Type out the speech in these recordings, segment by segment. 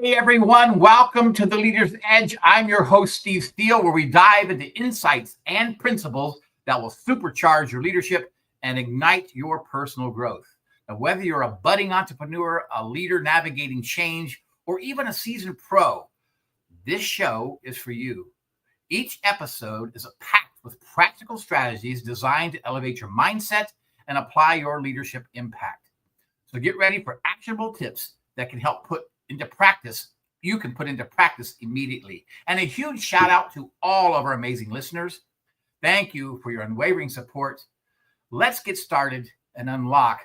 Hey everyone, welcome to the Leader's Edge. I'm your host, Steve Steele, where we dive into insights and principles that will supercharge your leadership and ignite your personal growth. Now, whether you're a budding entrepreneur, a leader navigating change, or even a seasoned pro, this show is for you. Each episode is packed with practical strategies designed to elevate your mindset and apply your leadership impact. So get ready for actionable tips that can help put into practice immediately. And a huge shout out to all of our amazing listeners. Thank you for your unwavering support. Let's get started and unlock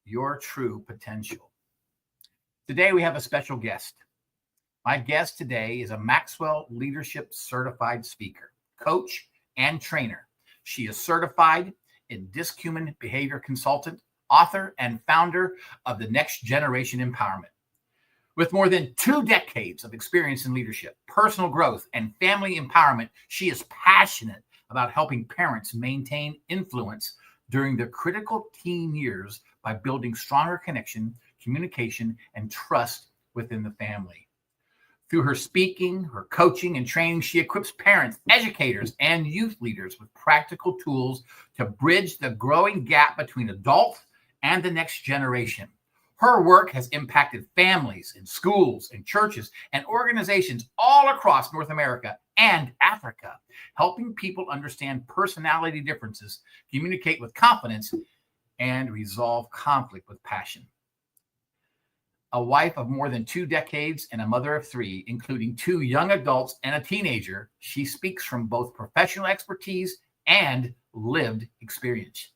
your true potential. Today we have a special guest. My guest today is a Maxwell Leadership Certified Speaker, Coach, and Trainer. She is certified in Human Behavior Consultant, author, and founder of the Next Generation Empowerment. With more than 2 decades of experience in leadership, personal growth, and family empowerment, she is passionate about helping parents maintain influence during their critical teen years by building stronger connection, communication, and trust within the family. Through her speaking, her coaching, and training, she equips parents, educators, and youth leaders with practical tools to bridge the growing gap between adults and the next generation. Her work has impacted families in schools and churches and organizations all across North America and Africa, helping people understand personality differences, communicate with confidence, and resolve conflict with passion. A wife of more than 2 decades and a mother of 3, including 2 young adults and a teenager, she speaks from both professional expertise and lived experience.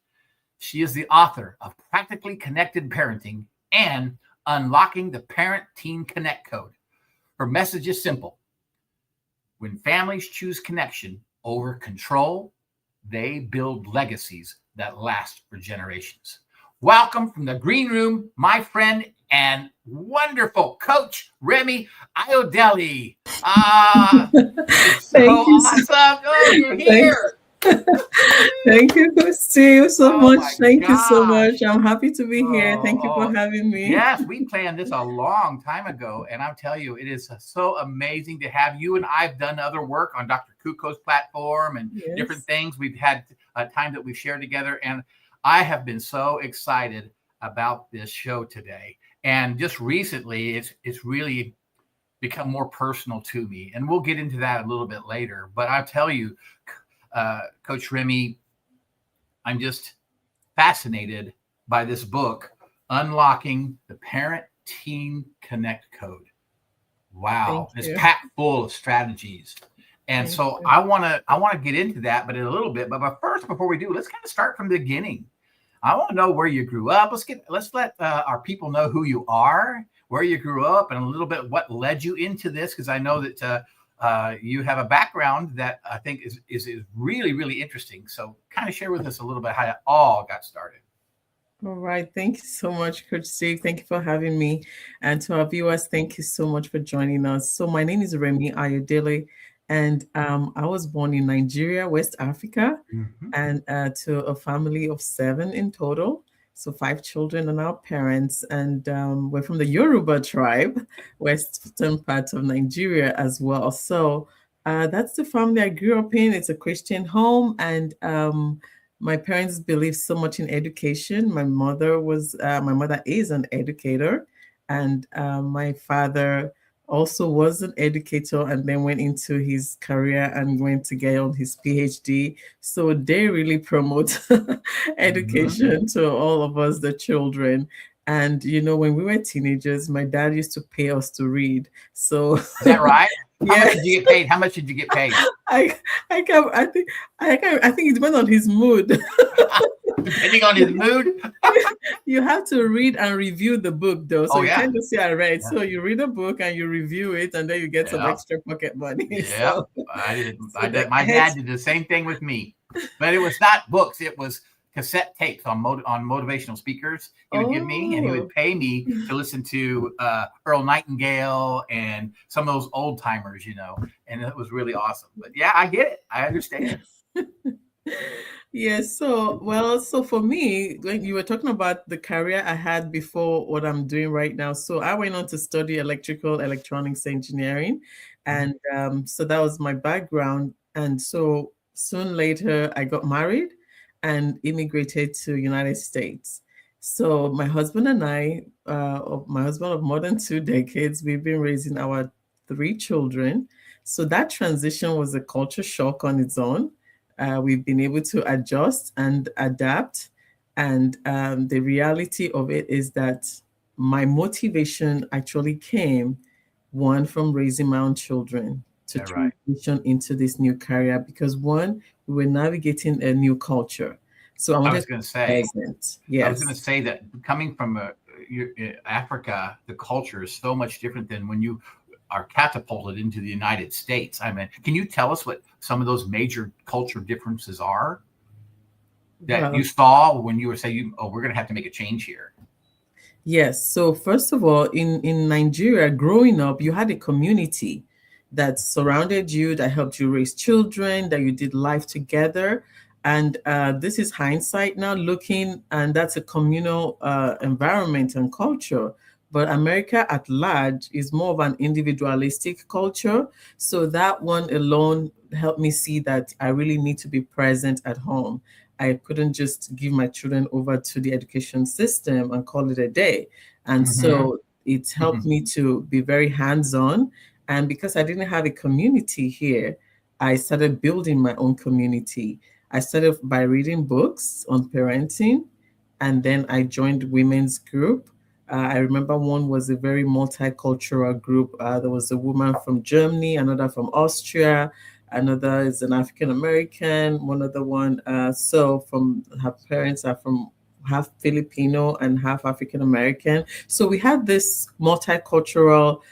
She is the author of Practically Connected Parenting and Unlocking the Parent-Teen C.O.N.N.E.C.T Code. Her message is simple. When families choose connection over control, they build legacies that last for generations. Welcome from the green room, my friend and wonderful coach, Remi Ayodele. It's so awesome. Oh, you're here. Thank you, Steve, so much. Thank you so gosh. much. I'm happy to be here. Thank you for having me. Yes, we planned this a long time ago, and I'll tell you, it is so amazing to have you. And I've done other work on Dr. Kuko's platform and different things. We've had time that we've shared together, and I have been so excited about this show today. And just recently, it's really become more personal to me, and we'll get into that a little bit later. But I'll tell you, Coach Remi, I'm just fascinated by this book, Unlocking the Parent-Teen C.O.N.N.E.C.T Code. Wow, it's packed full of strategies. And so I want to get into that, but in a little bit. But first, before we do, let's kind of start from the beginning. I want to know where you grew up. Let's let our people know who you are, where you grew up, and a little bit what led you into this, because I know that you have a background that I think is really, really interesting. So kind of share with us a little bit how it all got started. All right. Thank you so much, Coach Steve. Thank you for having me. And to our viewers, thank you so much for joining us. So my name is Remi Ayodele, and I was born in Nigeria, West Africa, and to a family of 7 in total. So 5 children and our parents, and we're from the Yoruba tribe, western part of Nigeria as well. So that's the family I grew up in. It's a Christian home, and my parents believed so much in education. My mother is an educator, and my father also was an educator and then went into his career and went to get on his PhD. So they really promote education to all of us, the children. And, when we were teenagers, my dad used to pay us to read. So is that right? How much did you get paid? How much did you get paid? I think it depends on his mood. Depending on his mood? You have to read and review the book, though. So you can't just say I read. Yeah. So you read a book and you review it, and then you get some extra pocket money. Yeah, so, my dad did the same thing with me. But it was not books. It was cassette tapes on motivational speakers he would give me, and he would pay me to listen to Earl Nightingale and some of those old timers, and it was really awesome. But yeah, I get it. I understand. Yes, so for me, when you were talking about the career I had before what I'm doing right now, so I went on to study electrical electronics engineering, Mhm. and so that was my background. And so soon later, I got married and immigrated to United States. So my husband of more than 2 decades, we've been raising our 3 children. So that transition was a culture shock on its own. We've been able to adjust and adapt. And the reality of it is that my motivation actually came one from raising my own children to Yeah, right. transition into this new career because one, we were navigating a new culture. So I I wanted was to going to be say, present. I was going to Yes. say that coming from Africa, the culture is so much different than when you are catapulted into the United States. I mean, can you tell us what some of those major culture differences are that you Well, saw when you were saying, "Oh, we're going to have to make a change here"? yes. So first of all, in Nigeria, growing up, you had a community that surrounded you, that helped you raise children, that you did life together. And this is hindsight now looking, and that's a communal environment and culture. But America at large is more of an individualistic culture. So that one alone helped me see that I really need to be present at home. I couldn't just give my children over to the education system and call it a day. And Hmm. so it helped me to be very hands on. And because I didn't have a community here, I started building my own community. I started by reading books on parenting, and then I joined women's group. I remember one was a very multicultural group. There was a woman from Germany, another from Austria, another is an African American, one other one. So from her parents are from half Filipino and half African American. So we had this multicultural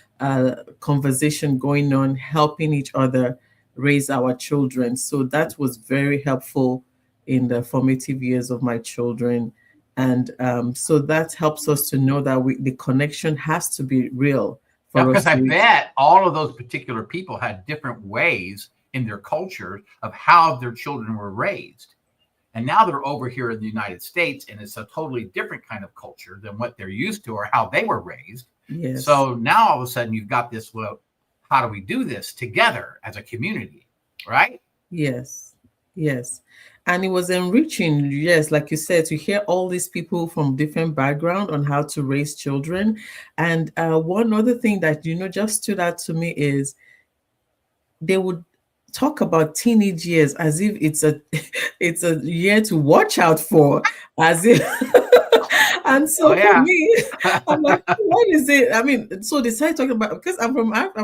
conversation going on, helping each other raise our children. So that was very helpful in the formative years of my children. And so that helps us to know that the connection has to be real Yeah, for us because I to reach. bet all of those particular people had different ways in their culture of how their children were raised. And now they're over here in the United States, and it's a totally different kind of culture than what they're used to or how they were raised. Yes. So now all of a sudden you've got this, well, how do we do this together as a community? Right? Yes, yes. And it was enriching, yes, like you said, to hear all these people from different background on how to raise children. And one other thing that, just stood out to me is they would talk about teenage years as if it's a it's a year to watch out for, as if and Oh, so for yeah. me, I'm like, what is it? I mean, so they started talking about because I'm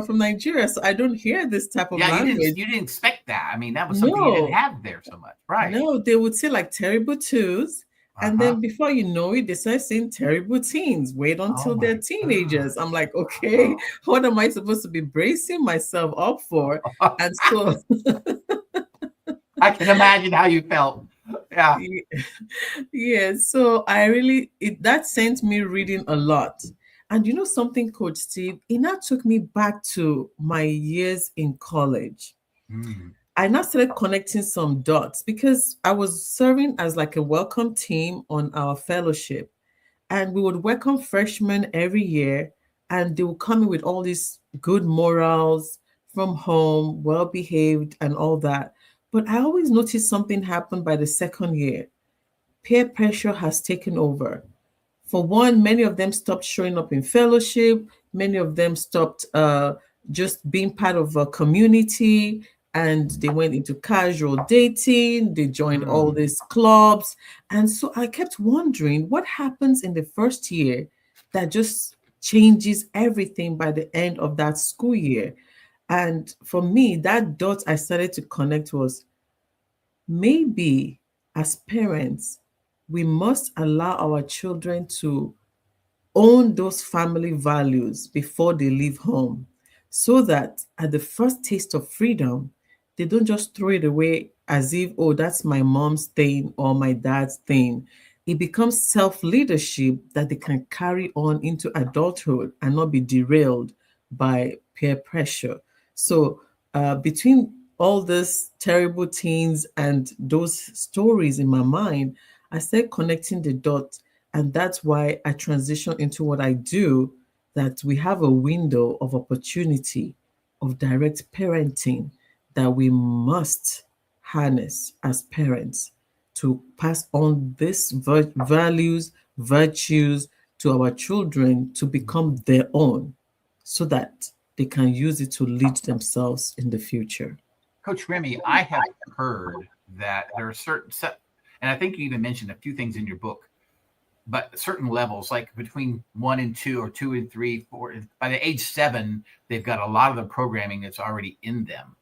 from Nigeria, so I don't hear this type of Yeah, language. you didn't expect that. I mean, that was something you didn't No, have there so much. Right. no, they would say like terrible twos. And Uh-huh. then before you know it, they start saying terrible teens. Wait Oh until they're my teenagers. I'm gosh. like, okay, what am I supposed to be bracing myself up for? Wow. And so I can imagine how you felt. Yeah. Ye- yeah, so that sent me reading a lot. And you know something, Coach Steve, it now took me back to my years in college. Mm. I now started connecting some dots because I was serving as like a welcome team on our fellowship. And we would welcome freshmen every year, and they would come in with all these good morals from home, well behaved, and all that. But I always noticed something happened by the second year. Peer pressure has taken over. For one, many of them stopped showing up in fellowship. Many of them stopped just being part of a community, and they went into casual dating. They joined all Mm. these clubs. And so I kept wondering what happens in the first year that just changes everything by the end of that school year. And for me, that dot I started to connect was maybe as parents, we must allow our children to own those family values before they leave home so that at the first taste of freedom, they don't just throw it away as if, oh, that's my mom's thing or my dad's thing. It becomes self leadership that they can carry on into adulthood and not be derailed by peer pressure. So, between all these terrible teens and those stories in my mind, I started connecting the dots. And that's why I transitioned into what I do, that we have a window of opportunity of direct parenting that we must harness as parents to pass on these values, virtues to our children to become their own so that they can use it to lead themselves in the future. Coach Remi, I have heard that there are certain set, and I think you even mentioned a few things in your book, but certain levels, like between 1 and 2 or 2 and 3, 4, by the age 7, they've got a lot of the programming that's already in them.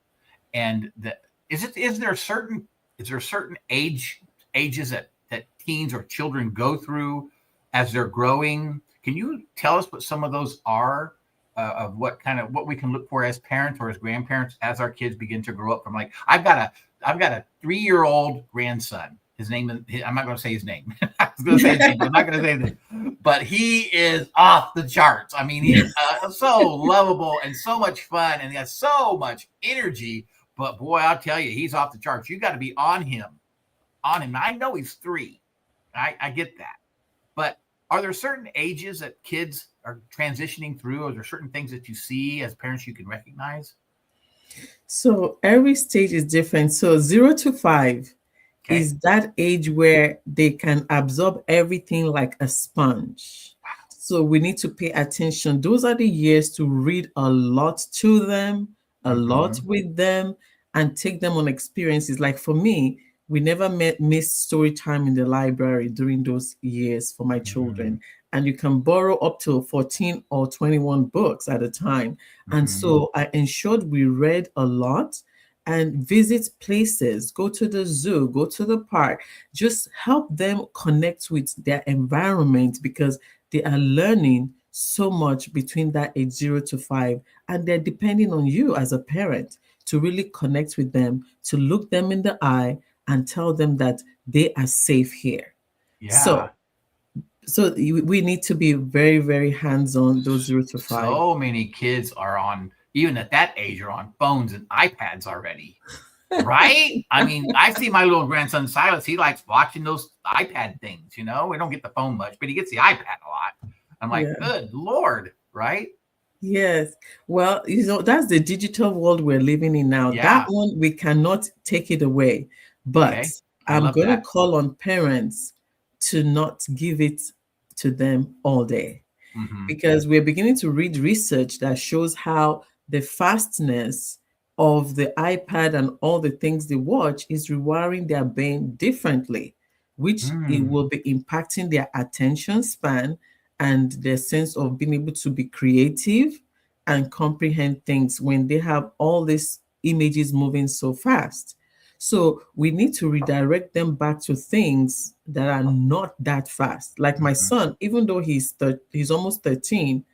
And that is there certain ages that teens or children go through as they're growing? Can you tell us what some of those are? Of what we can look for as parents or as grandparents as our kids begin to grow up. From like I've got a 3-year-old grandson. His name is, I'm not going to say his name. I was going to say his name, but I'm not going to say his name. But he is off the charts. I mean, he's so lovable and so much fun, and he has so much energy. But boy, I'll tell you, he's off the charts. You got to be on him. I know he's 3. I get that. But are there certain ages that kids are transitioning through? Are there certain things that you see as parents you can recognize? So every stage is different. So 0 to 5 is that age where they can absorb everything like a sponge. So we need to pay attention. Those are the years to read a lot to them, a lot with them, and take them on experiences. Like for me, we never missed story time in the library during those years for my children. And you can borrow up to 14 or 21 books at a time. And so I ensured we read a lot and visit places, go to the zoo, go to the park, just help them connect with their environment because they are learning so much between that age 0 to 5. And they're depending on you as a parent to really connect with them, to look them in the eye and tell them that they are safe here. Yeah. So we need to be very, very hands-on those 0 to 5. So many kids are on, even at that age, are on phones and iPads already. Right? I mean, I see my little grandson Silas. He likes watching those iPad things. We don't get the phone much, but he gets the iPad a lot. I'm like, good Lord, right? Yes. Well, that's the digital world we're living in now. Yeah. That one, we cannot take it away. But I'm going to call on parents to not give it to them all day. Because we're beginning to read research that shows how the fastness of the iPad and all the things they watch is rewiring their brain differently, which it will be impacting their attention span and their sense of being able to be creative and comprehend things when they have all these images moving so fast. So we need to redirect them back to things that are not that fast. Like my son, even though he's almost 13,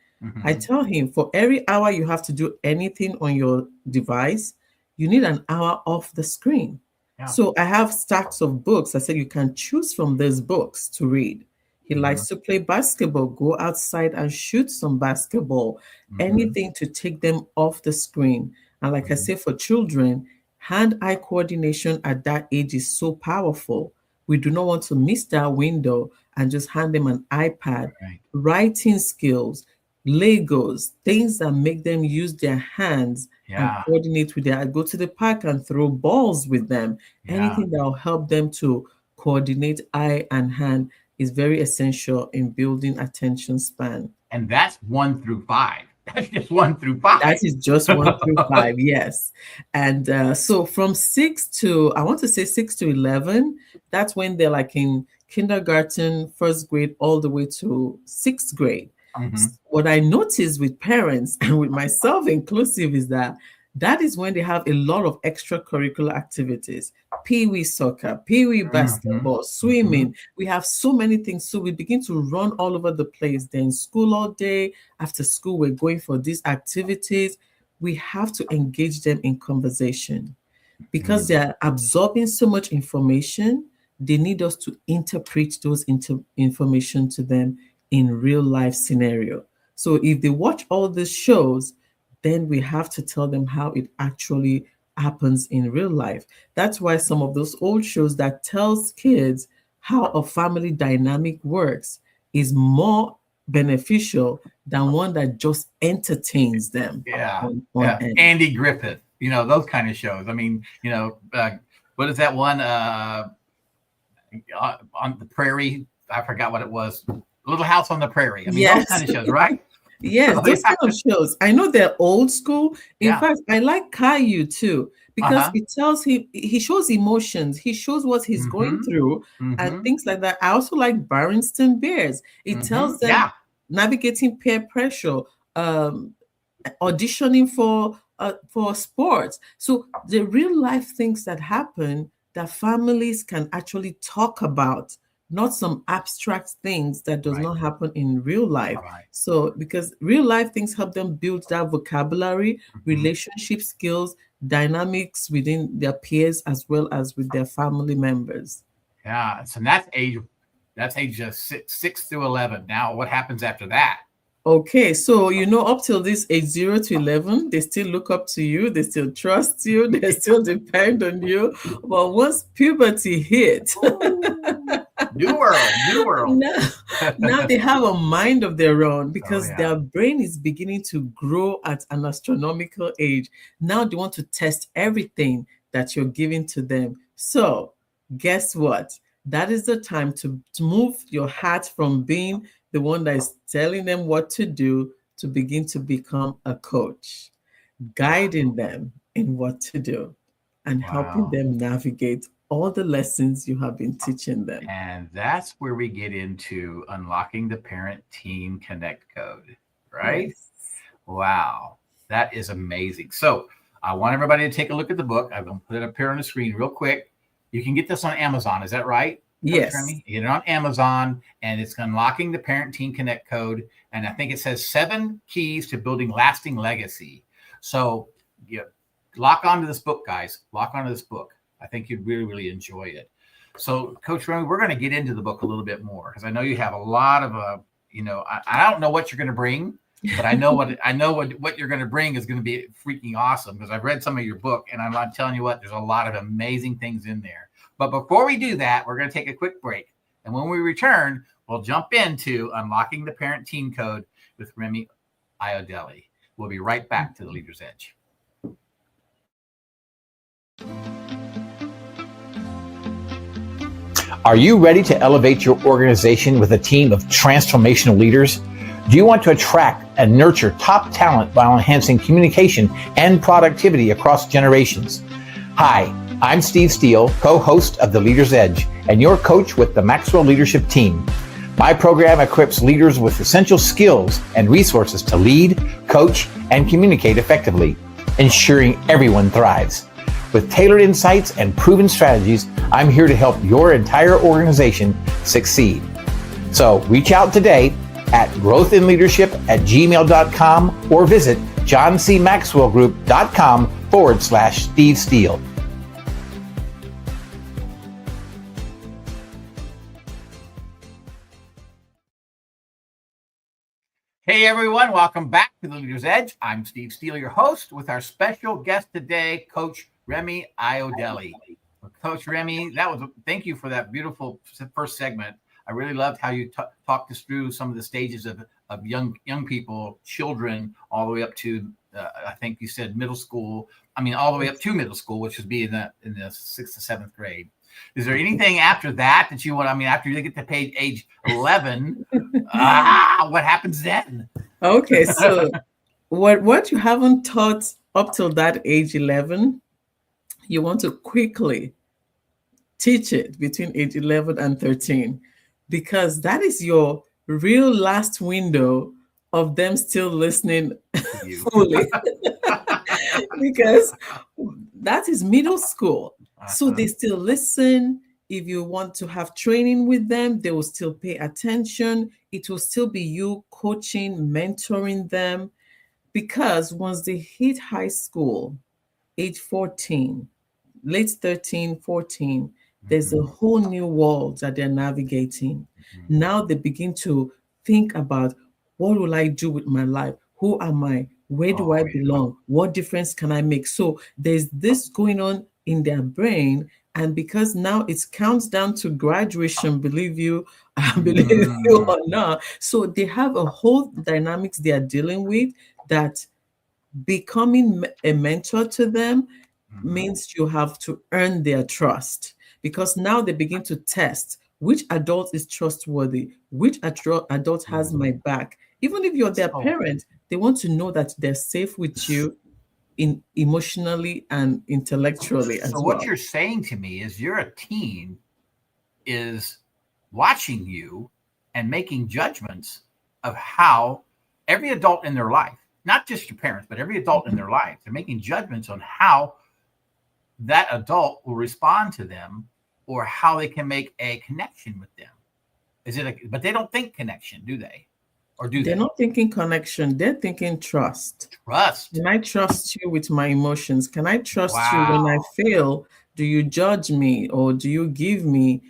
I tell him for every hour you have to do anything on your device, you need an hour off the screen. Yeah. So I have stacks of books. I said you can choose from these books to read. He likes to play basketball, go outside and shoot some basketball, anything to take them off the screen. And like I say, for children, hand-eye coordination at that age is so powerful. We do not want to miss that window and just hand them an iPad. Writing skills, Legos, things that make them use their hands and coordinate with go to the park and throw balls with them. Anything that will help them to coordinate eye and hand is very essential in building attention span. And that's 1 through 5. That's just 1 through 5. That is just 1 through 5, yes. And so from 6 to, I want to say 6 to 11, that's when they're like in kindergarten, first grade, all the way to 6th grade. What I noticed with parents and with myself inclusive is that is when they have a lot of extracurricular activities. Pee-wee soccer, pee-wee basketball, swimming. We have so many things. So we begin to run all over the place. They're in school all day. After school, we're going for these activities. We have to engage them in conversation because they're absorbing so much information. They need us to interpret those information to them in real life scenario. So if they watch all these shows, then we have to tell them how it actually happens in real life. That's why some of those old shows that tells kids how a family dynamic works is more beneficial than one that just entertains them Yeah. on end. Andy Griffith, those kind of shows. I mean, what is that one on the prairie? I forgot what it was. Little House on the Prairie. I mean, those kind of shows, right? Yes, those kind of shows. I know they're old school. In fact, I like Caillou too, because it tells him, he shows emotions, he shows what he's going through and things like that. I also like Berenstain Bears. It tells them navigating peer pressure, auditioning for sports. So the real life things that happen that families can actually talk about, not some abstract things that does not happen in real life. So because real life things help them build that vocabulary, relationship skills, dynamics within their peers as well as with their family members. Yeah, so that's age just 6 through 11. Now what happens after that? Okay, so up till this age 0 to 11, they still look up to you, they still trust you, they still depend on you. But once puberty hits, new world. Now they have a mind of their own because their brain is beginning to grow at an astronomical age. Now they want to test everything that you're giving to them. So guess what? That is the time to move your hat from being the one that is telling them what to do to begin to become a coach, guiding them in what to do and helping them navigate all the lessons you have been teaching them. And that's where we get into unlocking the Parent-Teen C.O.N.N.E.C.T Code, right? Yes. Wow, that is amazing. So I want everybody to take a look at the book. I'm going to put it up here on the screen real quick. You can get this on Amazon. Is that right? Yes. You get it on Amazon, and it's Unlocking the Parent-Teen C.O.N.N.E.C.T Code. And I think it says 7 keys to building lasting legacy. So lock onto this book, guys. Lock onto this book. I think you'd really, really enjoy it. So, Coach Remi, we're going to get into the book a little bit more because I know you have a lot of, I don't know what you're going to bring, but I know what you're going to bring is going to be freaking awesome because I've read some of your book, and I'm telling you what, there's a lot of amazing things in there. But before we do that, we're going to take a quick break. And when we return, we'll jump into Unlocking the Parent-Teen Code with Remi Ayodele. We'll be right back to the Leader's Edge. Are you ready to elevate your organization with a team of transformational leaders? Do you want to attract and nurture top talent while enhancing communication and productivity across generations? Hi, I'm Steve Steele, co-host of The Leader's Edge, and your coach with the Maxwell Leadership Team. My program equips leaders with essential skills and resources to lead, coach, and communicate effectively, ensuring everyone thrives. With tailored insights and proven strategies, I'm here to help your entire organization succeed. So reach out today at growthinleadership@gmail.com or visit johncmaxwellgroup.com/Steve Steele. Hey everyone, welcome back to the Leader's Edge. I'm Steve Steele, your host, with our special guest today, Coach Remi Ayodele. Coach Remi, thank you for that beautiful first segment. I really loved how you talked us through some of the stages of young people, children, all the way up to I think you said middle school. I mean, all the way up to middle school, which would be in the 6th to 7th grade. Is there anything after that you want? I mean, after you get to age 11, what happens then? Okay, so what you haven't taught up till that age 11, you want to quickly teach it between age 11 and 13, because that is your real last window of them still listening fully. Because that is middle school. So they still listen. If you want to have training with them, they will still pay attention. It will still be you coaching, mentoring them. Because once they hit high school, age 14, late 13, 14, there's a whole new world that they're navigating. Now they begin to think about, what will I do with my life? Who am I? Where do Oh, I yeah. belong? What difference can I make? So there's this going on in their brain. And because now it counts down to graduation, believe you, believe you Mm, or not. So they have a whole dynamics they are dealing with that becoming a mentor to them mhm. means you have to earn their trust because now they begin to test which adult is trustworthy, which adult has my back. Even if you're their So, parent, they want to know that they're safe with you in emotionally and intellectually so as what well. you're saying to me is you're a teen is watching you and making judgments of how every adult in their life, not just your parents, but every adult in their life, they're making judgments on how that adult will respond to them or how they can make a connection with them. But they don't think connection, do they? Or do They're they? not thinking connection, they're thinking trust. Trust. Can I trust you with my emotions? Can I trust you when I Wow. fail? Do you judge me or do you give me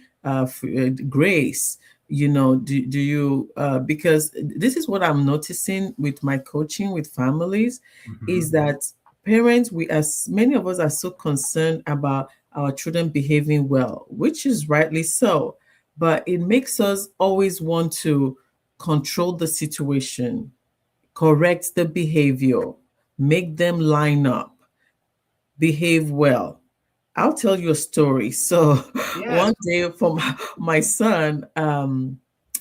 grace? Do you, because this is what I'm noticing with my coaching with families Hmm. is that parents, as many of us are so concerned about our children behaving well, which is rightly so, but it makes us always want to control the situation, correct the behavior, make them line up, behave well. I'll tell you a story. So Yes. one day from my son,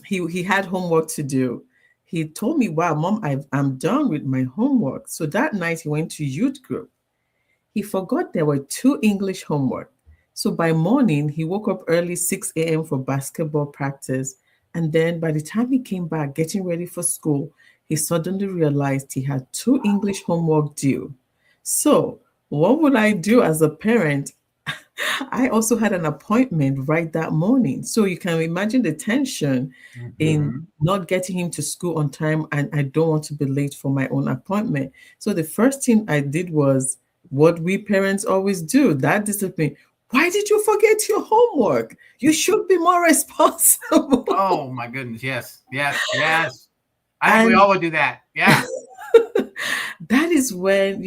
he had homework to do. He told me, "Wow, mom, I'm done with my homework." So that night he went to youth group. He forgot there were two English homework. So by morning, he woke up early, 6 a.m. for basketball practice. And then by the time he came back, getting ready for school, he suddenly realized he had two English homework due. So what would I do as a parent? I also had an appointment right that morning. So you can imagine the tension in Hmm. not getting him to school on time, and I don't want to be late for my own appointment. So the first thing I did was what we parents always do, that discipline. Why did you forget your homework? You should be more responsible. Oh my goodness. Yes. Yes. Yes. I think we And all would do that. Yeah. that is when,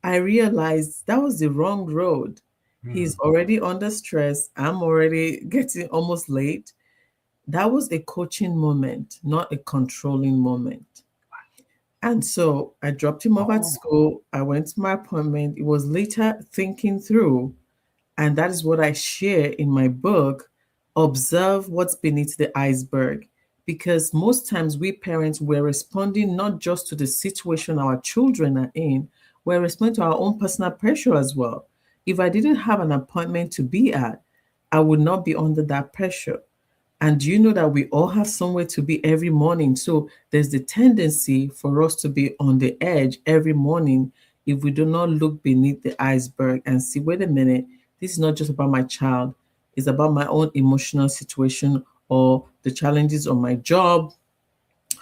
I realized that was the wrong road. He's Mhm. already under stress. I'm already getting almost late. That was a coaching moment, not a controlling moment. And so I dropped him off at Oh, school. I went to my appointment. It was later thinking through, and that is what I share in my book. Observe what's beneath the iceberg. Because most times we parents, we're responding not just to the situation our children are in, we're responding to our own personal pressure as well. If I didn't have an appointment to be at, I would not be under that pressure. And you know that we all have somewhere to be every morning. So there's the tendency for us to be on the edge every morning if we do not look beneath the iceberg and see, wait a minute, this is not just about my child, it's about my own emotional situation or the challenges of my job,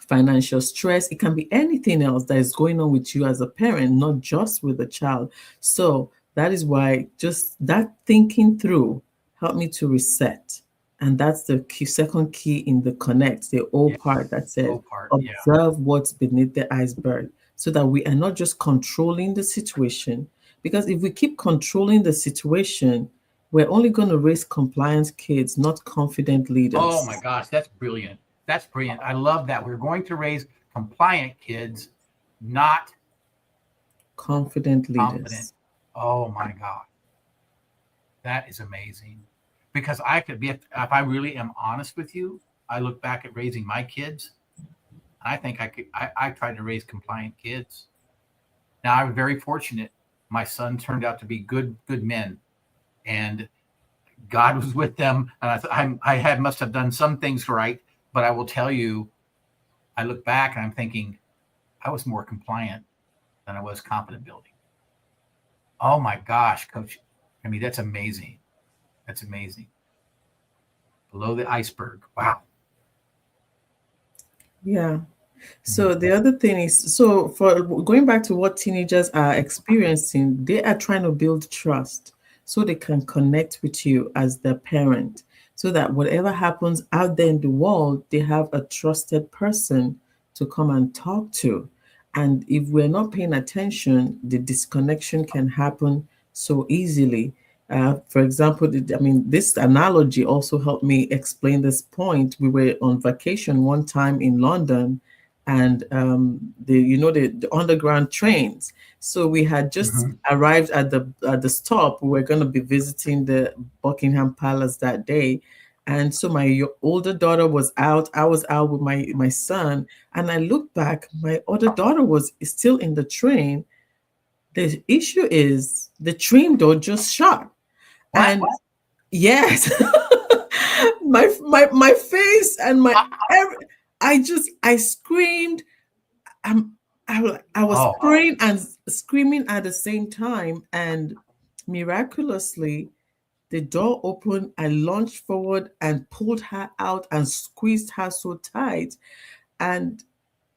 financial stress. It can be anything else that is going on with you as a parent, not just with the child. So that is why just that thinking through helped me to reset. And that's the second key in the connect, the O yeah. part that says Oh, part. Yeah. observe what's beneath the iceberg so that we are not just controlling the situation. Because if we keep controlling the situation, we're only going to raise compliant kids, not confident Oh my leaders. gosh, that's brilliant. That's brilliant. I love that. We're going to raise compliant kids, not Confident confident. leaders. Oh my God, that is amazing. Because I could be, if I really am honest with you, I look back at raising my kids. I think I could. I tried to raise compliant kids. Now I was very fortunate. My son turned out to be good men, and God was with them. And I had must have done some things right. But I will tell you, I look back and I'm thinking I was more compliant than I was confident building. Oh my gosh, coach. I mean, that's amazing. That's amazing. Below the iceberg. Wow. Yeah. So Mhm. the other thing is, so for going back to what teenagers are experiencing, they are trying to build trust so they can connect with you as their parent, so that whatever happens out there in the world, they have a trusted person to come and talk to. And if we're not paying attention, the disconnection can happen so easily. For example, this analogy also helped me explain this point. We were on vacation one time in London, and the underground trains. So we had just arrived at the stop. We were going to be visiting the Buckingham Palace that day, and so my older daughter was out. I was out with my son, and I looked back. My other daughter was still in the train. The issue is the train door just shut. And yes, my face and I screamed. I was praying and screaming at the same time, and miraculously the door opened. I lunged forward and pulled her out and squeezed her so tight, and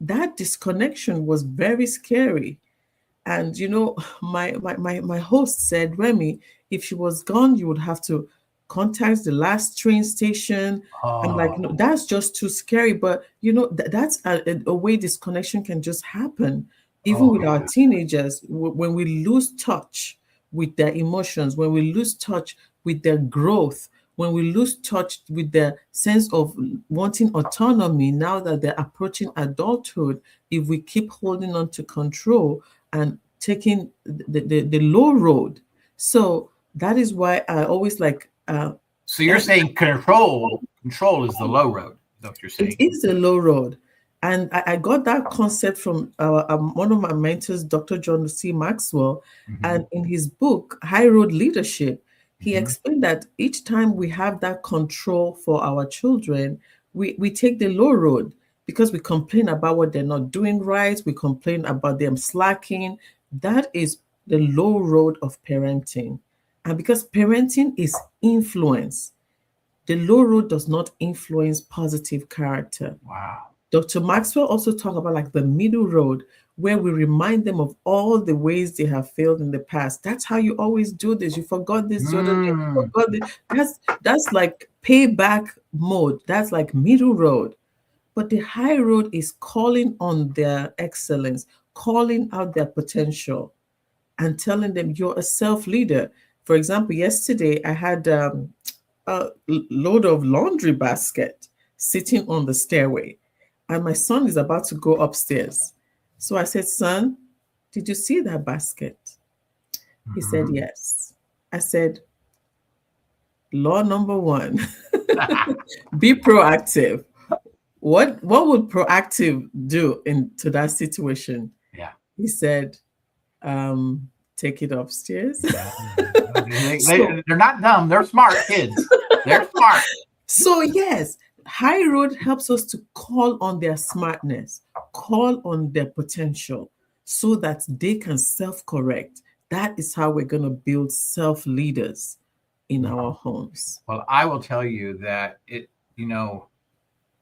that disconnection was very scary. And my host said, Remi, if she was gone, you would have to contact the last train station. I'm like, no, that's just too scary. But that's a way disconnection can just happen, even with our teenagers. When we lose touch with their emotions, when we lose touch with their growth, when we lose touch with their sense of wanting autonomy, now that they're approaching adulthood, if we keep holding on to control and taking the low road. So that is why I always like. So you're saying control is the low road. Is that what you're saying? It is the low road. And I got that concept from one of my mentors, Dr. John C. Maxwell. And in his book, High Road Leadership, he explained that each time we have that control for our children, we take the low road because we complain about what they're not doing right. We complain about them slacking. That is the low road of parenting. And because parenting is influence, the low road does not influence positive character. Wow. Dr. Maxwell also talked about like the middle road, where we remind them of all the ways they have failed in the past. That's how you always do this. You forgot this, the other day, you forgot this. That's like payback mode. That's like middle road. But the high road is calling on their excellence, calling out their potential, and telling them you're a self-leader. For example, yesterday I had a load of laundry basket sitting on the stairway, and my son is about to go upstairs. So I said, son, did you see that basket? He said, yes. I said, law number one, be proactive. What would proactive do into that situation? Yeah. He said, take it upstairs. They're not dumb. They're smart kids. They're smart. So yes, high road helps us to call on their smartness, call on their potential, so that they can self-correct. That is how we're going to build self-leaders in our homes. Well, I will tell you that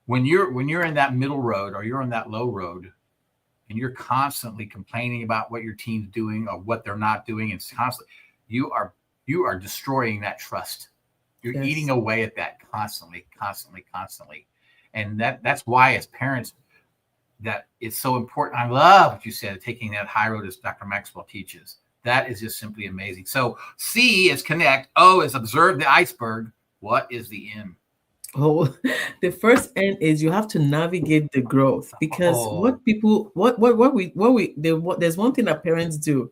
when you're in that middle road or you're on that low road, and you're constantly complaining about what your team's doing or what they're not doing, it's constantly you are destroying that trust. You're eating away at that constantly. And that's why as parents, that it's so important. I love what you said, taking that high road as Dr. Maxwell teaches. That is just simply amazing. So C is connect, O is observe the iceberg. What is the N? Oh, the first N is you have to navigate the growth, because there's one thing that parents do.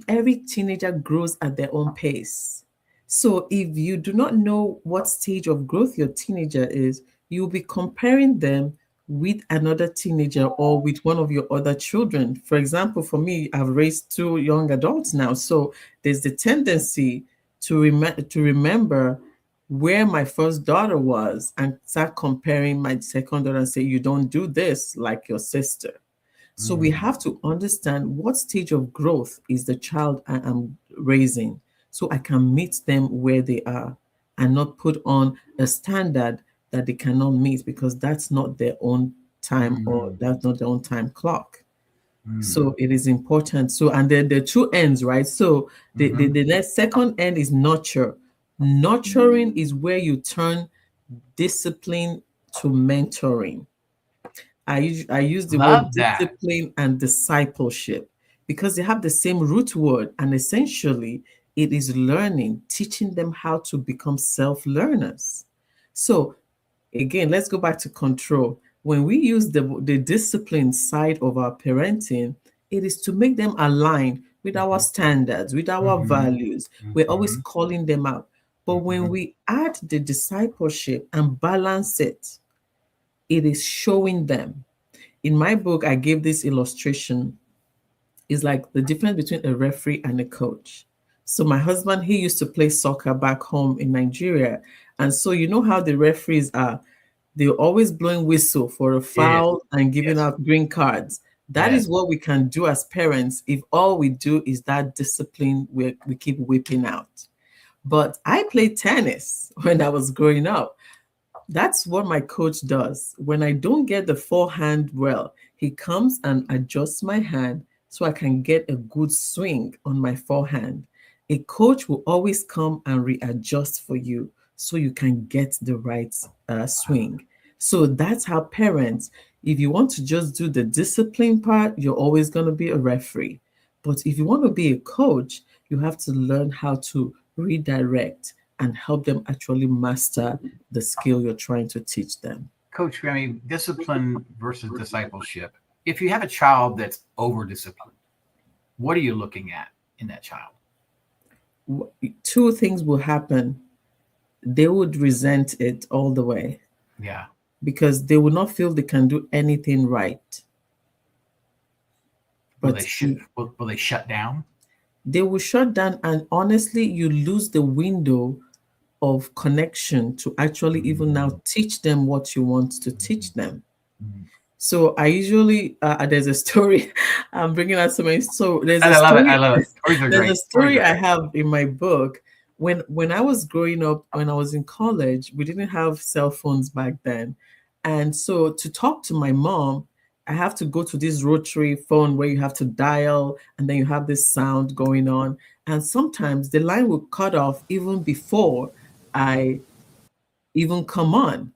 Every teenager grows at their own pace. So if you do not know what stage of growth your teenager is, you'll be comparing them with another teenager or with one of your other children. For example, for me, I've raised 2 young adults now. So there's the tendency to remember where my first daughter was and start comparing my second daughter and say, you don't do this like your sister. So we have to understand what stage of growth is the child I am raising, so I can meet them where they are and not put on a standard that they cannot meet, because that's not their own time or that's not their own time clock. So it is important. So, and then the 2 ends, right? So the next second end is nurture. Nurturing is where you turn discipline to mentoring. I use the word Love that. discipline and discipleship because they have the same root word, and essentially it is learning, teaching them how to become self-learners. So again, let's go back to control. When we use the discipline side of our parenting, it is to make them align with our standards, with our values. We're always calling them out. But when we add the discipleship and balance it, it is showing them. In my book, I gave this illustration. It's like the difference between a referee and a coach. So my husband, he used to play soccer back home in Nigeria. And so you know how the referees are. They're always blowing whistle for a foul and giving out green cards. That is what we can do as parents if all we do is that discipline we keep whipping out. But I played tennis when I was growing up. That's what my coach does. When I don't get the forehand well, he comes and adjusts my hand so I can get a good swing on my forehand. A coach will always come and readjust for you so you can get the right swing. So that's how parents, if you want to just do the discipline part, you're always going to be a referee. But if you want to be a coach, you have to learn how to redirect and help them actually master the skill you're trying to teach them. Coach Remi, discipline versus discipleship. If you have a child that's over-disciplined, what are you looking at in that child? Two things will happen. They would resent it all the way. Yeah. Because they will not feel they can do anything right. Will they shut down? They will shut down, and honestly, you lose the window of connection to actually even now teach them what you want to teach them. So I usually, there's a story, I'm bringing out so many, so there's a story. I love it. Stories are there's great. a story I have in my book. When I was growing up, when I was in college, we didn't have cell phones back then. And so to talk to my mom, I have to go to this rotary phone where you have to dial and then you have this sound going on. And sometimes the line will cut off even before I even come on.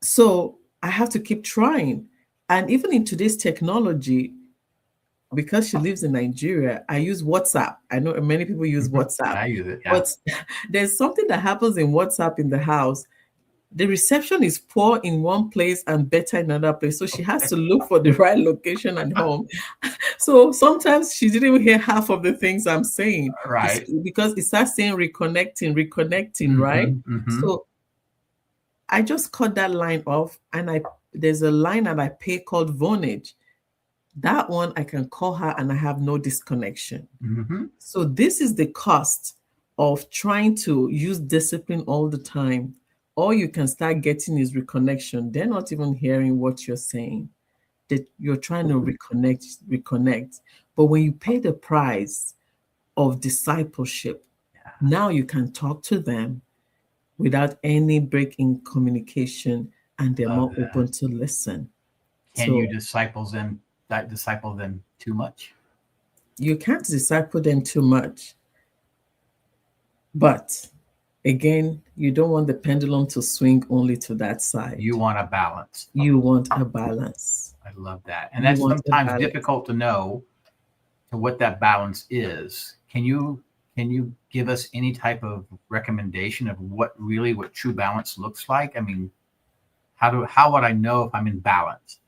So I have to keep trying. And even in today's technology, because she lives in Nigeria, I use WhatsApp. I know many people use WhatsApp. I use it. Yeah. But there's something that happens in WhatsApp in the house. The reception is poor in one place and better in another place. So she has to look for the right location at home. So sometimes she didn't even hear half of the things I'm saying. Right. Because it starts saying reconnecting, right? So I just cut that line off, and there's a line that I pay called Vonage. That one I can call her and I have no disconnection. So this is the cost of trying to use discipline all the time. All you can start getting is reconnection. They're not even hearing what you're saying. That you're trying to reconnect. But when you pay the price of discipleship, now you can talk to them without any break in communication, and they're more open to listen. Can you disciple them too much? You can't disciple them too much. But again, you don't want the pendulum to swing only to that side. You want a balance. You want a balance. I love that. And that's sometimes difficult to know what that balance is. Can you give us any type of recommendation of what true balance looks like? I mean, how would I know if I'm in balance?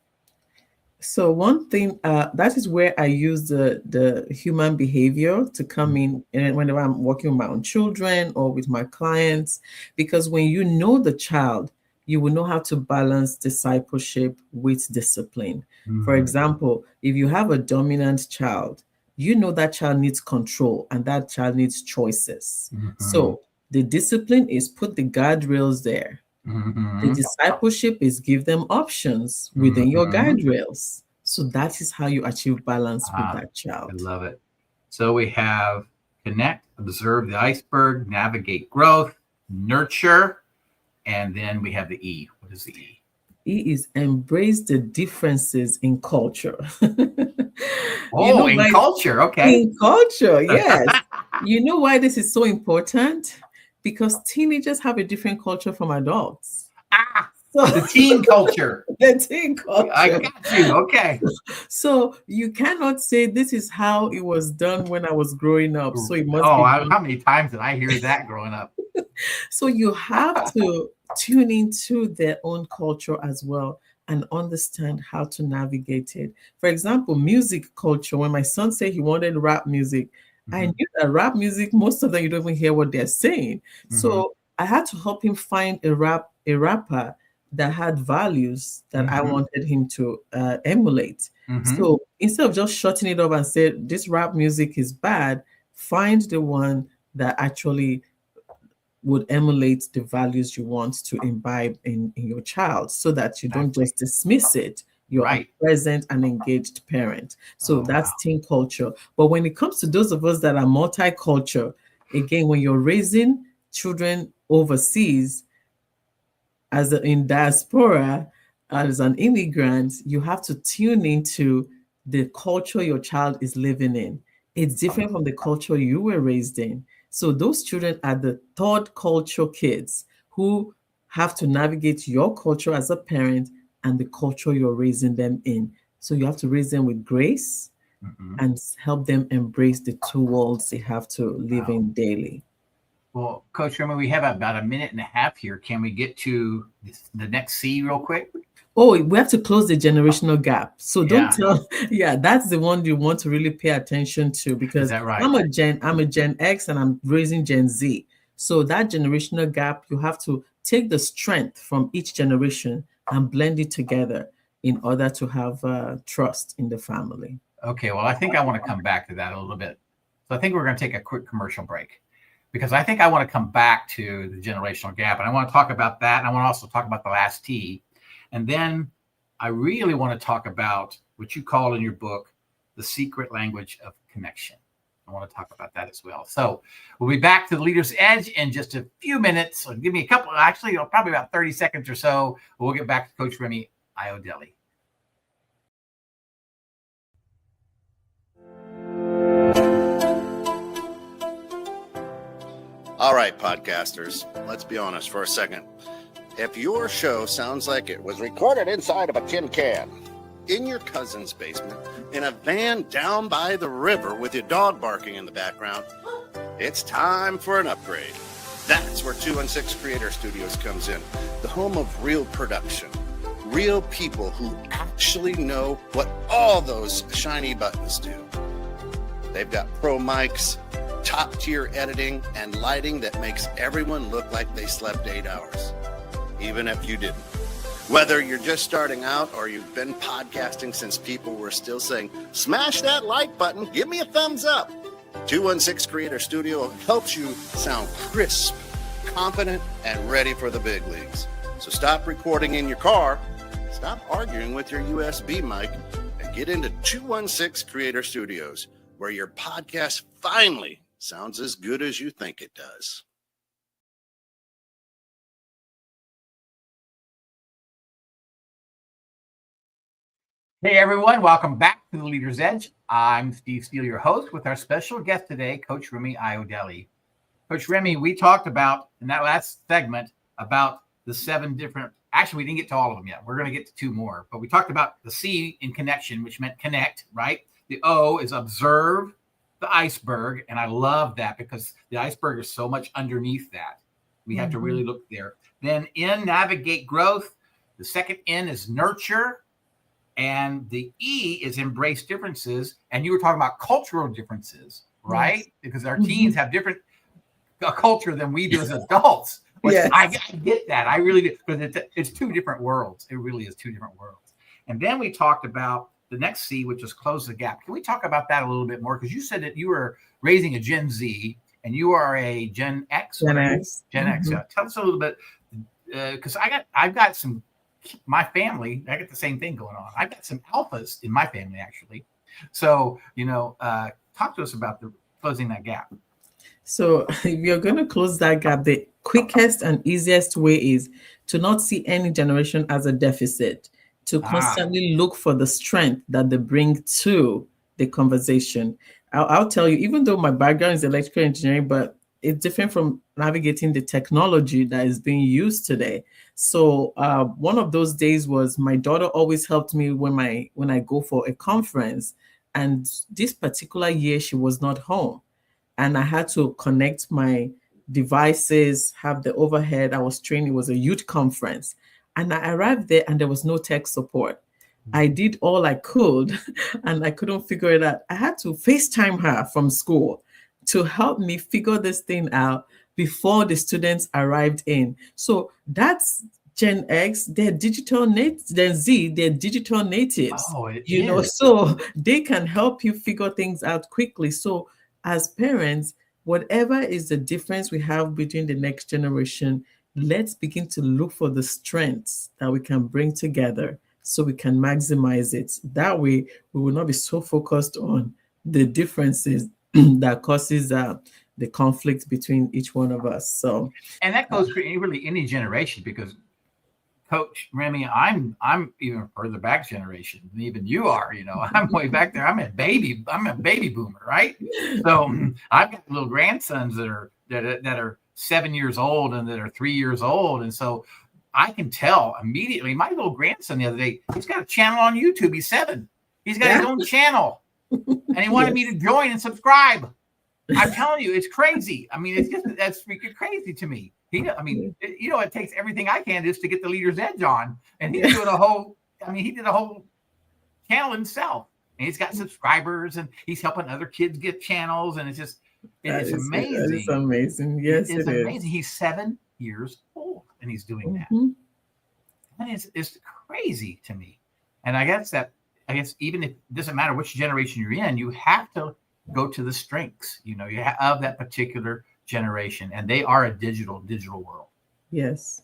So one thing, that is where I use the human behavior to come in, and whenever I'm working with my own children or with my clients, because when you know the child, you will know how to balance discipleship with discipline. For example, if you have a dominant child, you know that child needs control and that child needs choices. So the discipline is put the guardrails there. The discipleship is give them options within your guardrails. So that is how you achieve balance with that child. I love it. So we have connect, observe the iceberg, navigate growth, nurture, and then we have the E. What is the E? E is embrace the differences in culture. Culture. Okay. In culture, yes. You know why this is so important? Because teenagers have a different culture from adults. So The teen culture. the teen culture. I got you. Okay. So you cannot say this is how it was done when I was growing up. So it must be done. How many times did I hear that growing up? So you have to tune into their own culture as well and understand how to navigate it. For example, music culture. When my son said he wanted rap music, I knew that rap music, most of them you don't even hear what they're saying. So I had to help him find a rapper that had values that I wanted him to emulate. So instead of just shutting it up and say this rap music is bad, find the one that actually would emulate the values you want to imbibe in your child, so that you don't just dismiss it. You're a present and engaged parent. So that's teen culture. But when it comes to those of us that are multicultural, again, when you're raising children overseas, in diaspora, as an immigrant, you have to tune into the culture your child is living in. It's different from the culture you were raised in. So those children are the third culture kids who have to navigate your culture as a parent and the culture you're raising them in. So you have to raise them with grace and help them embrace the two worlds they have to live in daily. Well, Coach Remi, we have about a minute and a half here. Can we get to the next C real quick? Oh, we have to close the generational gap. So don't tell. Yeah, that's the one you want to really pay attention to, because I'm a Gen X and I'm raising Gen Z. So that generational gap, you have to take the strength from each generation and blend it together in order to have trust in the family. Okay, well, I think I want to come back to that a little bit. So I think we're going to take a quick commercial break, because I think I want to come back to the generational gap, and I want to talk about that. And I want to also talk about the last T. And then I really want to talk about what you call in your book, the secret language of connection. I want to talk about that as well. So we'll be back to the Leader's Edge in just a few minutes. So give me a couple, actually, probably about 30 seconds or so. We'll get back to Coach Remi Ayodele. All right, podcasters, let's be honest for a second. If your show sounds like it was recorded inside of a tin can, in your cousin's basement, in a van down by the river with your dog barking in the background, it's time for an upgrade. That's where 216 Creator Studios comes in, the home of real production, real people who actually know what all those shiny buttons do. They've got pro mics, top-tier editing, and lighting that makes everyone look like they slept 8 hours, even if you didn't. Whether you're just starting out or you've been podcasting since people were still saying, smash that like button, give me a thumbs up. 216 Creator Studio helps you sound crisp, confident, and ready for the big leagues. So stop recording in your car, stop arguing with your USB mic, and get into 216 Creator Studios, where your podcast finally sounds as good as you think it does. Hey, everyone. Welcome back to the Leader's Edge. I'm Steve Steele, your host, with our special guest today, Coach Remi Ayodele. Coach Remi, we talked about, in that last segment, about the 7 different, actually, we didn't get to all of them yet. We're going to get to 2 more. But we talked about the C in connection, which meant connect, right? The O is observe the iceberg. And I love that, because the iceberg is so much underneath that. We have to really look there. Then N, navigate growth. The second N is nurture. And the E is embrace differences. And you were talking about cultural differences, right? Yes. Because our teens have different culture than we do as adults. Yes. I get that. I really do. Because it's 2 different worlds. It really is 2 different worlds. And then we talked about the next C, which is close the gap. Can we talk about that a little bit more? Because you said that you were raising a Gen Z and you are a Gen X. Gen X. Gen X. Tell us a little bit, because I've got some, my family, I got the same thing going on. I've got some alphas in my family, actually. So, talk to us about closing that gap. So if you're going to close that gap, the quickest and easiest way is to not see any generation as a deficit, to constantly look for the strength that they bring to the conversation. I'll tell you, even though my background is electrical engineering, but it's different from navigating the technology that is being used today. So one of those days was my daughter always helped me when I go for a conference, and this particular year she was not home, and I had to connect my devices, have the overhead. I was training, it was a youth conference, and I arrived there and there was no tech support. I did all I could and I couldn't figure it out. I had to FaceTime her from school to help me figure this thing out before the students arrived in. So that's Gen X, they're digital natives. Gen Z, they're digital natives. Oh, it You know, is. so they can help you figure things out quickly. So as parents, whatever is the difference we have between the next generation, let's begin to look for the strengths that we can bring together so we can maximize it. That way, we will not be so focused on the differences that causes the conflict between each one of us. So, And that goes for really any generation, because Coach Remi, I'm even further back generation than even you are. You know, I'm way back there. I'm a baby boomer, right? So I've got little grandsons that are 7 years old and that are 3 years old, and so I can tell immediately. My little grandson the other day, he's got a channel on YouTube. He's 7. He's got his own channel, and he wanted me to join and subscribe. I'm telling you, it's crazy. I mean, that's freaking crazy to me. It takes everything I can just to get the leader's edge on, and he's doing he did a whole channel himself, and he's got subscribers, and he's helping other kids get channels, and it's amazing. That is amazing. Yes, it's amazing. He's 7 years old, and he's doing that. And it's crazy to me. And I guess even if it doesn't matter which generation you're in, you have to go to the strengths, of that particular generation, and they are a digital world. Yes.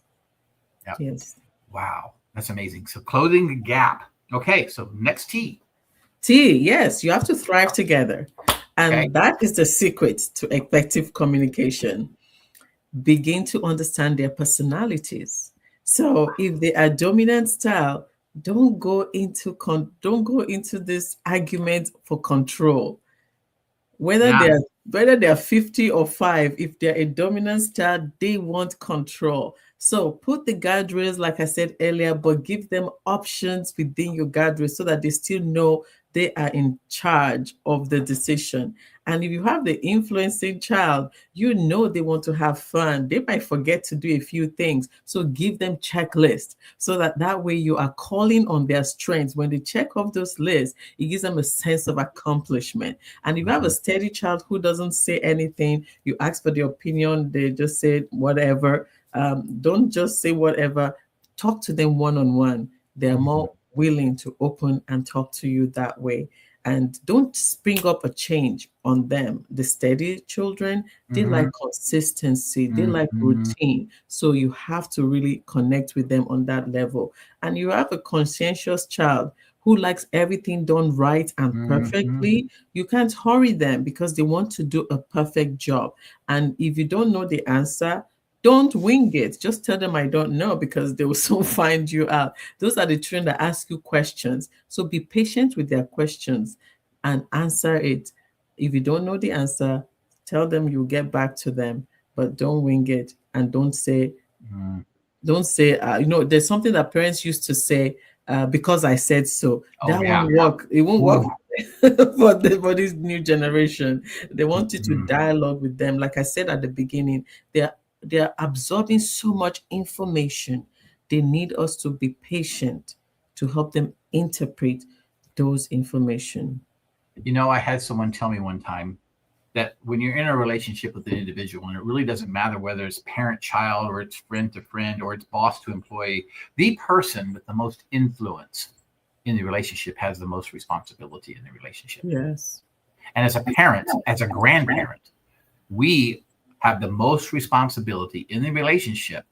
Yep. Yes. Wow, that's amazing. So closing the gap. Okay, so next T. Yes, you have to thrive together, and that is the secret to effective communication. Begin to understand their personalities. So if they are dominant style, don't go into this argument for control. Whether they're 50 or 5, if they're a dominant style, they want control. So put the guardrails, like I said earlier, but give them options within your guardrails so that they still know they are in charge of the decision. And if you have the influencing child, they want to have fun. They might forget to do a few things. So give them checklists so that way you are calling on their strengths. When they check off those lists, it gives them a sense of accomplishment. And if you have a steady child who doesn't say anything, you ask for their opinion, they just say whatever. Don't just say whatever. Talk to them one-on-one. They're more willing to open and talk to you that way. And don't spring up a change on them. The steady children, they like consistency, they like routine. So you have to really connect with them on that level. And you have a conscientious child who likes everything done right and perfectly. You can't hurry them because they want to do a perfect job. And if you don't know the answer, don't wing it. Just tell them I don't know, because they will soon find you out. Those are the children that ask you questions. So be patient with their questions and answer it. If you don't know the answer, tell them you'll get back to them, but don't wing it, and don't say, there's something that parents used to say, because I said so. Won't work. It won't work for this new generation. They want you to dialogue with them. Like I said at the beginning, they're absorbing so much information. They need us to be patient to help them interpret those information. I had someone tell me one time that when you're in a relationship with an individual, and it really doesn't matter whether it's parent-child or it's friend to friend or it's boss to employee, the person with the most influence in the relationship has the most responsibility in the relationship. Yes. And as a parent, as a grandparent, we have the most responsibility in the relationship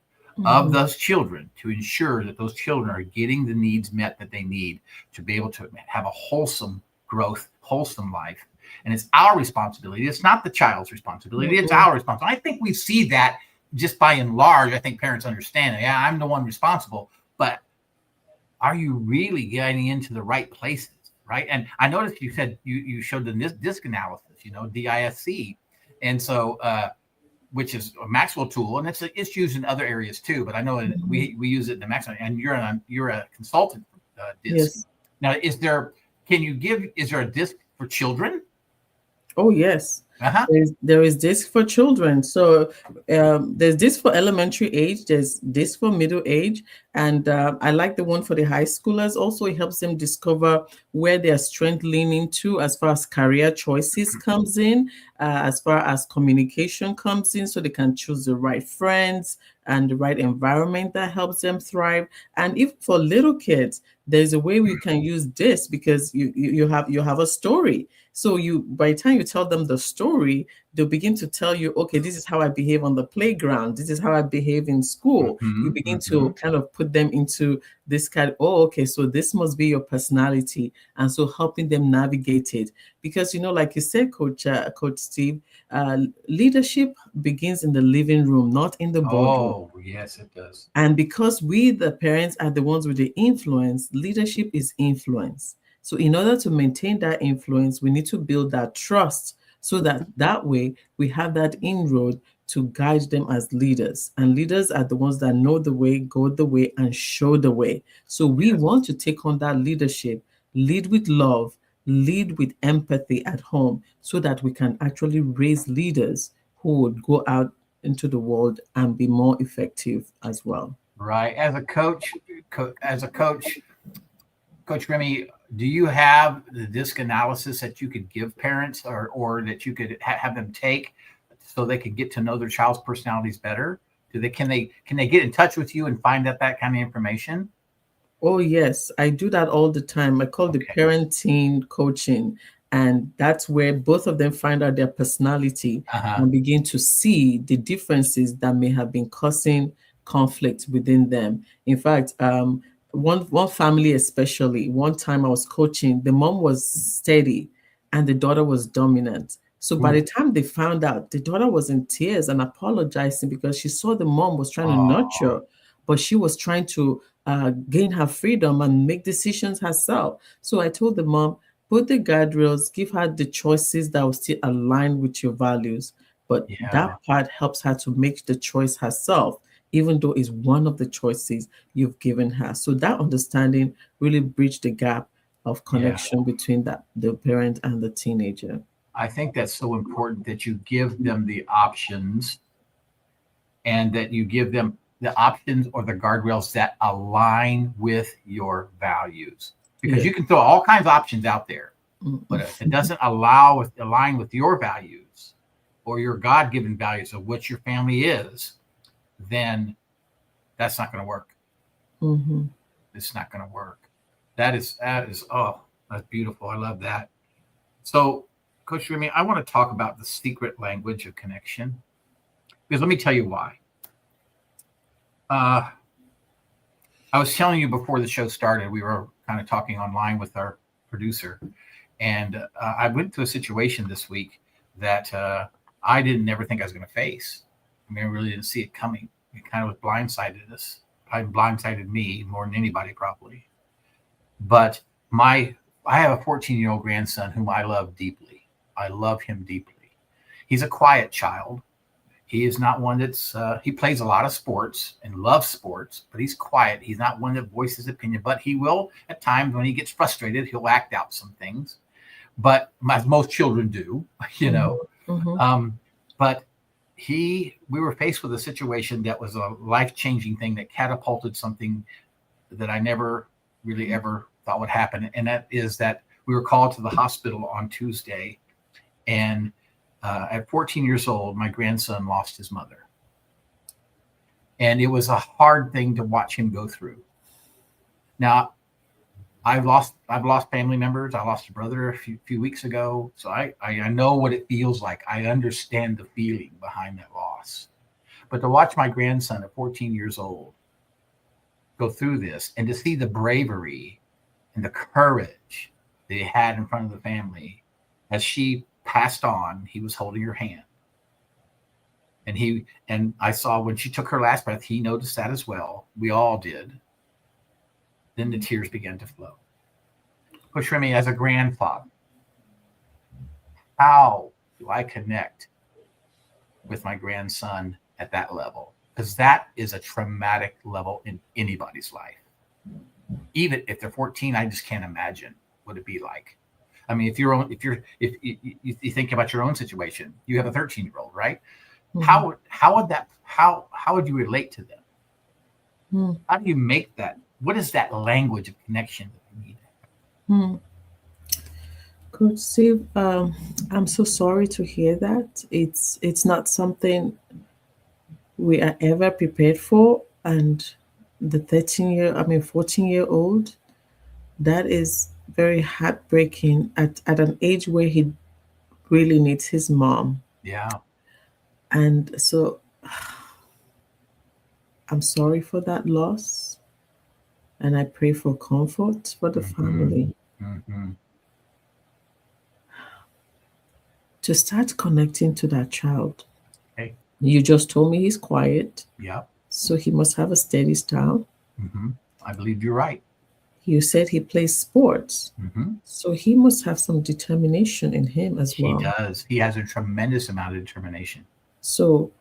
of those children to ensure that those children are getting the needs met that they need to be able to have a wholesome growth, wholesome life. And it's our responsibility. It's not the child's responsibility. It's our responsibility. I think we see that just by and large. I think parents understand it. Yeah, I'm the one responsible. But are you really getting into the right places, right? And I noticed you said you showed the DISC analysis, DISC. And so which is a Maxwell tool, and it's used in other areas too. But I know we use it in the Maxwell. And you're a consultant DISC. Yes. Now, is there a DISC for children? Oh, yes. Uh-huh. There is DISC for children. So there's DISC for elementary age, there's DISC for middle age, and I like the one for the high schoolers. Also, it helps them discover where their strength leaning to as far as career choices comes in, as far as communication comes in, so they can choose the right friends and the right environment that helps them thrive. And if for little kids, there's a way we can use this because you have a story. So by the time you tell them the story, they'll begin to tell you, okay, this is how I behave on the playground. This is how I behave in school. You begin to kind of put them into this kind. Oh, okay, so this must be your personality, and so helping them navigate it. Because like you said, Coach Steve, leadership begins in the living room, not in the boardroom. Oh, yes, it does. And because we, the parents, are the ones with the influence, leadership is influence. So in order to maintain that influence, we need to build that trust so that way we have that inroad to guide them as leaders. And leaders are the ones that know the way, go the way, and show the way. So we want to take on that leadership, lead with love, lead with empathy at home, so that we can actually raise leaders who would go out into the world and be more effective as well. Right. As a coach, Coach Remi, do you have the DISC analysis that you could give parents or that you could have them take so they could get to know their child's personalities better? Can they get in touch with you and find out that kind of information? Oh, yes. I do that all the time. I call the Parent-Teen coaching. And that's where both of them find out their personality and begin to see the differences that may have been causing conflict within them. In fact, one family especially, one time I was coaching, the mom was steady and the daughter was dominant. So by the time they found out, the daughter was in tears and apologizing because she saw the mom was trying to nurture, but she was trying to gain her freedom and make decisions herself. So I told the mom, put the guardrails, give her the choices that will still align with your values. But that part helps her to make the choice herself, even though it's one of the choices you've given her. So that understanding really bridged the gap of connection between the parent and the teenager. I think that's so important that you give them the options and that you give them the options or the guardrails that align with your values. Because you can throw all kinds of options out there, but if it doesn't align with your values or your God-given values of what your family is, then that's not going to work. It's not going to work. That is, that's beautiful. I love that. So, Coach Remi, I want to talk about the secret language of connection, because let me tell you why. I was telling you before the show started, we were kind of talking online with our producer, and I went through a situation this week that I didn't never think I was going to face. I mean, I really didn't see it coming. It kind of was blindsided us. It blindsided me more than anybody probably. But I have a 14-year-old grandson whom I love deeply. I love him deeply. He's a quiet child. He is not one that's, he plays a lot of sports and loves sports, but he's quiet. He's not one that voices his opinion, but he will at times when he gets frustrated, he'll act out some things, but as most children do, but we were faced with a situation that was a life-changing thing that catapulted something that I never really ever thought would happen. And that is that we were called to the hospital on Tuesday, and at 14 years old, my grandson lost his mother. And it was a hard thing to watch him go through. Now, I've lost family members. I lost a brother a few weeks ago. So I know what it feels like. I understand the feeling behind that loss. But to watch my grandson at 14 years old go through this and to see the bravery and the courage that he had in front of the family as she passed on, he was holding her hand. And I saw when she took her last breath, he noticed that as well. We all did. Then the tears began to flow. Coach Remi, as a grandfather, how do I connect with my grandson at that level, because that is a traumatic level in anybody's life. Even if they're 14, I just can't imagine what it'd be like. I mean, if you think about your own situation, you have a 13-year-old, right? Mhm. How would you relate to them? Mhm. How do you make that? What is that language of connection that you need? Mhm. Coach Steve, I'm so sorry to hear that. It's not something we are ever prepared for. And the 14-year-old, that is very heartbreaking at an age where he really needs his mom. Yeah. And so I'm sorry for that loss. And I pray for comfort for the Mm-hmm. family. Mm-hmm. To start connecting to that child. Okay. You just told me he's quiet. Yeah. So he must have a steady style. Mm-hmm. I believe you're right. You said he plays sports. Mm-hmm. So he must have some determination in him as He well. does. He has a tremendous amount of determination. So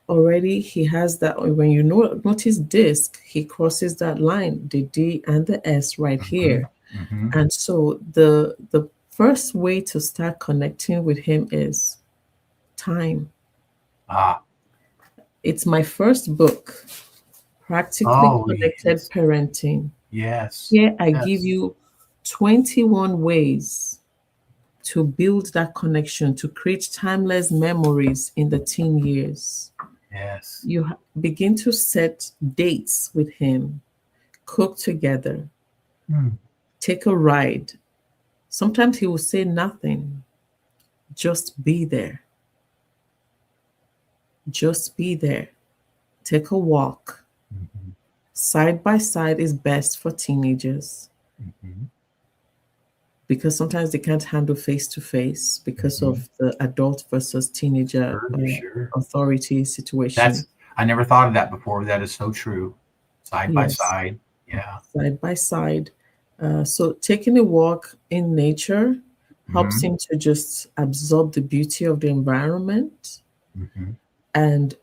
already he has that. When you notice disc, he crosses that line, the D and the S right here. Mm-hmm. And so the first way to start connecting with him is time. It's my first book, Practically Connected Yes. Parenting. Yes. Here I Yes. give you 21 ways to build that connection, to create timeless memories in the teen years. Yes. You begin to set dates with him, cook together, take a ride. Sometimes he will say nothing, just be there. Just be there. Take a walk. Mm-hmm. Side by side is best for teenagers Mm-hmm. because sometimes they can't handle face to face because Mm-hmm. of the adult versus teenager Sure. authority situation. I never thought of that before. That is so true. Side by Yes, side. Yeah. side by side. So taking a walk in nature helps Mm-hmm. him to just absorb the beauty of the environment, Mm-hmm. and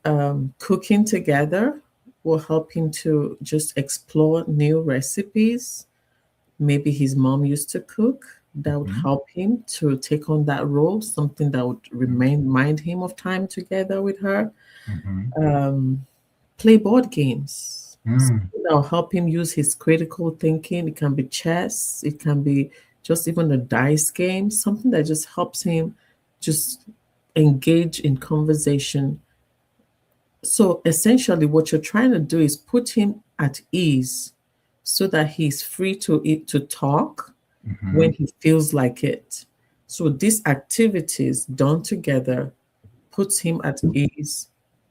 cooking together will help him to just explore new recipes. Maybe his mom used to cook. That would Mm-hmm. help him to take on that role, something that would remind him of time together with her. Mm-hmm. Play board games. Mm. That'll help him use his critical thinking. It can be chess, it can be just even a dice game, something that just helps him just engage in conversation. So essentially, what you're trying to do is put him at ease so that he's free to talk Mm-hmm. when he feels like it. So these activities done together puts him at ease,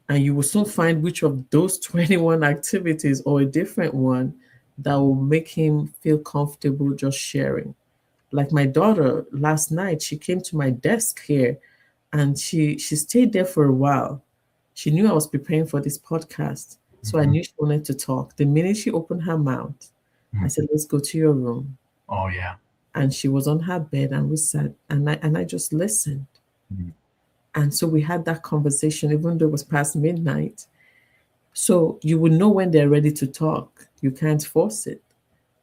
and you will soon find which of those 21 activities or a different one that will make him feel comfortable just sharing. Like my daughter last night, she came to my desk here and she stayed there for a while. She knew I was preparing for this podcast, so I Mm-hmm. knew she wanted to talk. The minute she opened her mouth, I said, "Let's go to your room." Oh yeah. And she was on her bed, and we sat, and I just listened. Mm-hmm. And so we had that conversation, even though it was past midnight. So you will know when they're ready to talk. You can't force it.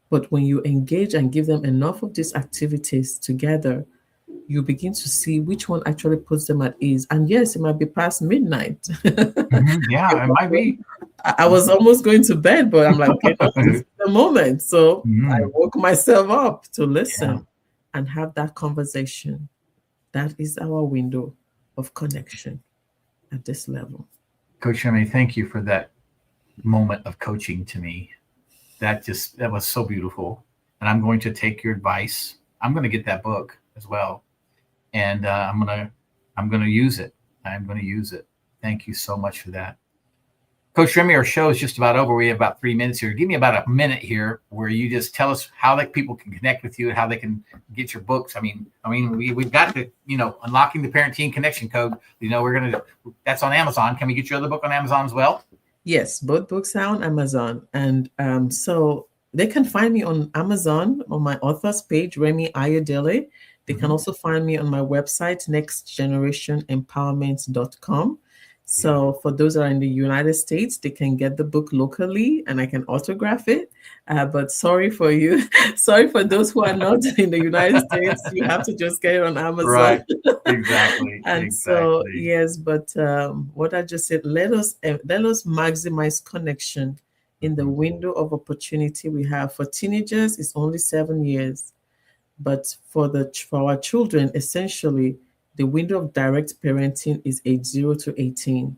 But when you engage and give them enough of these activities together, you begin to see which one actually puts them at ease. And yes, it might be past midnight. Mm-hmm. Yeah, it might be. I was almost going to bed, but I'm like, okay, no, this is the moment. So I Mm. woke myself up to Yeah. listen and have that conversation. That is our window of connection at this level. Coach Remi, thank you for that moment of coaching to me. That was so beautiful. And I'm going to take your advice. I'm going to get that book as well. And I'm going to use it. I'm going to use it. Thank you so much for that. Coach Remi, our show is just about over. We have about 3 minutes here. Give me about a minute here where you just tell us how people can connect with you and how they can get your books. I mean, we've got the, Unlocking the Parent-Teen C.O.N.N.E.C.T Code. That's on Amazon. Can we get your other book on Amazon as well? Yes, both books are on Amazon. And so they can find me on Amazon on my author's page, Remi Ayodele. They can also find me on my website, nextgenerationempowerment.com. So for those that are in the United States, they can get the book locally and I can autograph it. But sorry for you. Sorry for those who are not in the United States. You have to just get it on Amazon. Right. Exactly. And so, yes, but what I just said, let us maximize connection in the window of opportunity we have. For teenagers, it's only 7 years. But for our children, essentially, the window of direct parenting is age 0 to 18.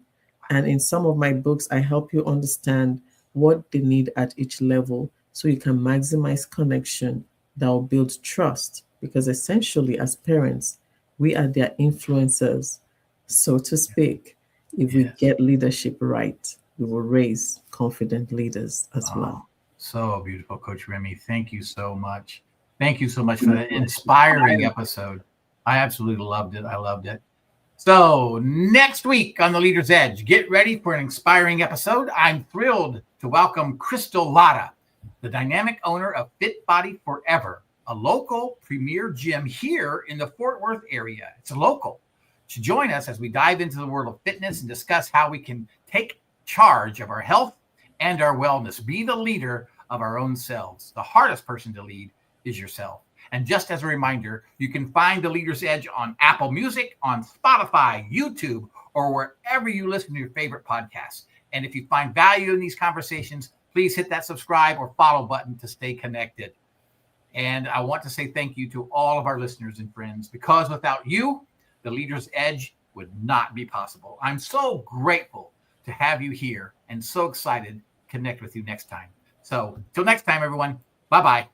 And in some of my books, I help you understand what they need at each level so you can maximize connection that will build trust. Because essentially, as parents, we are their influencers, so to speak. If we get leadership right, we will raise confident leaders as well. So beautiful, Coach Remi. Thank you so much. Thank you so much for that inspiring episode. I absolutely loved it. I loved it. So next week on The Leader's Edge, get ready for an inspiring episode. I'm thrilled to welcome Crystal Latta, the dynamic owner of Fit Body Forever, a local premier gym here in the Fort Worth area. It's a local. To join us as we dive into the world of fitness and discuss how we can take charge of our health and our wellness, be the leader of our own selves. The hardest person to lead is yourself. And just as a reminder, you can find The Leader's Edge on Apple Music, on Spotify, YouTube, or wherever you listen to your favorite podcasts. And if you find value in these conversations, please hit that subscribe or follow button to stay connected. And I want to say thank you to all of our listeners and friends, because without you, The Leader's Edge would not be possible. I'm so grateful to have you here and so excited to connect with you next time. So till next time, everyone, bye-bye.